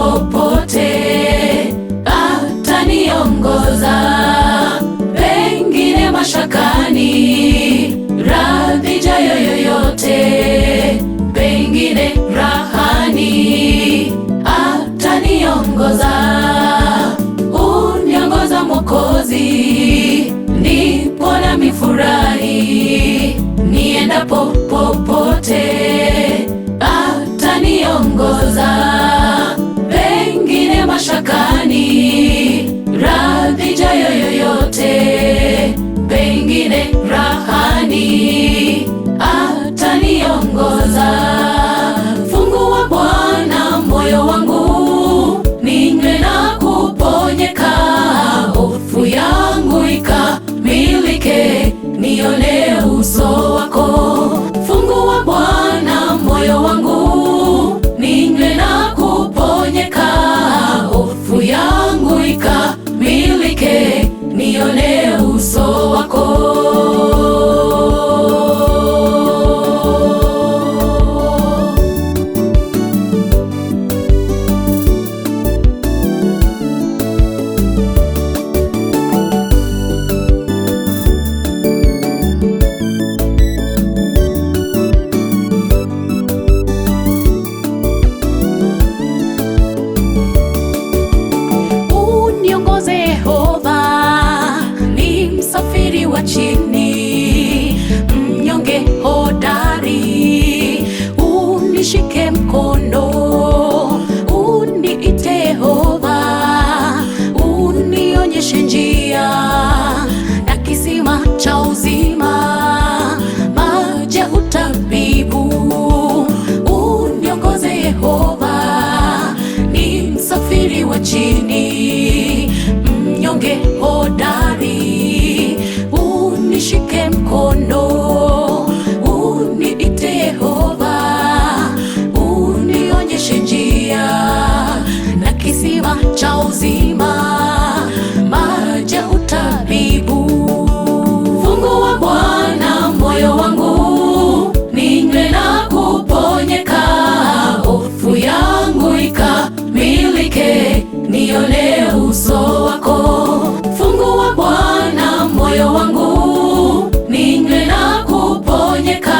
popote ataniongoza, pengine mashakani, radhi jayo yoyote, pengine rahani ataniongoza. Uniongoza Mwokozi, ndipo nami furahi, niendapo popote ataniongoza, pengine mashakani, radhi jayo yoyote, pengine rahani ataniongoza. Fungua Bwana moyo wangu, ninywe na kuponyeka, hofu yangu ikamilike, nione uso wako. Fungua Bwana moyo wangu, ninywe na kuponyeka, hofu yangu ikamilike, nione uso wako. Wa chini, mnyonge hodari, unishike mkono, uniite Yehova, unionyeshe njia na kisima cha uzima, maji ya utabibu, uniongoze Yehova. Ni msafiri wa chini, mnyonge hodari, unishike mkono, uniite Yehova, unionyeshe njia na kisima cha uzima, maji ya utabibu. Fungua Bwana moyo wangu, ninywe na kuponyeka, hofu yangu ikamilike, nione uso wako. Fungua Bwana moyo wangu, ninywe na kuponyeka,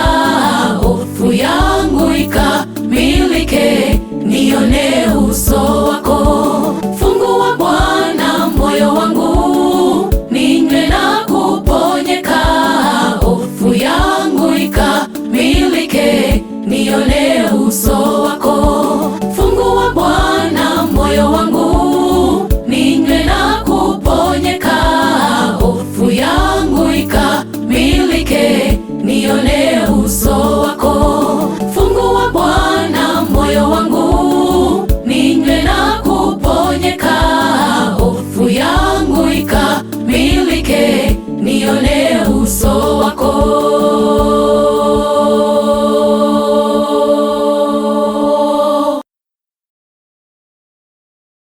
hofu yangu ikamilike, nione uso wako. Fungua Bwana moyo wangu, ninywe na kuponyeka, hofu yangu ikamilike, nione uso wako. Fungua Bwana moyo wangu, ninywe na kuponyeka, hofu yangu ikamilike, nione uso wako. Fungua Bwana moyo wangu, ninywe na kuponyeka, hofu yangu ikamilike, nione uso wako.